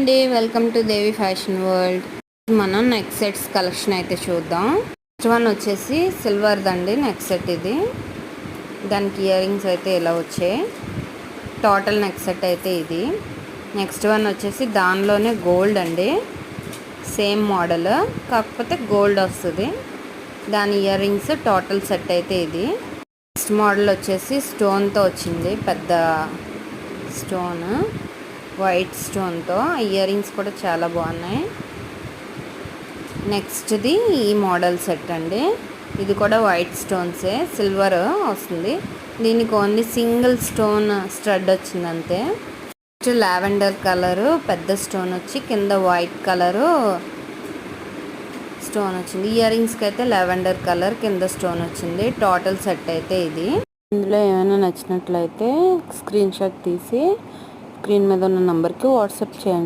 అండి, welcome to Devi fashion world. మనం neck sets collection అయితే చూద్దాం. ఫస్ట్ వన్ వచ్చేసి సిల్వర్ దండి నెక్ సెట్. ఇది దానికి ఇయర్ రింగ్స్ అయితే ఇలా వచ్చాయి. టోటల్ నెక్ సెట్ అయితే ఇది. నెక్స్ట్ వన్ వచ్చేసి దానిలోనే గోల్డ్ అండి, సేమ్ మోడల్ కాకపోతే గోల్డ్ వస్తుంది. దాని ఇయర్ రింగ్స్ టోటల్ సెట్ అయితే ఇది. నెక్స్ట్ మోడల్ వచ్చేసి స్టోన్తో వచ్చింది, పెద్ద స్టోన్, వైట్ స్టోన్తో. ఇయర్ రింగ్స్ కూడా చాలా బాగున్నాయి. నెక్స్ట్ది ఈ మోడల్ సెట్ అండి. ఇది కూడా వైట్ స్టోన్సే, సిల్వర్ వస్తుంది. దీనికి ఓన్లీ సింగిల్ స్టోన్ స్టడ్ వచ్చింది అంతే. నెక్స్ట్ లావెండర్ కలరు పెద్ద స్టోన్ వచ్చి కింద వైట్ కలరు స్టోన్ వచ్చింది. ఇయర్ రింగ్స్కి అయితే లావెండర్ కలర్ కింద స్టోన్ వచ్చింది. టోటల్ సెట్ అయితే ఇది. ఇందులో ఏమైనా నచ్చినట్లయితే స్క్రీన్ షాట్ తీసి స్క్రీన్ మీద ఉన్న నంబర్కి వాట్సాప్ చేయండి.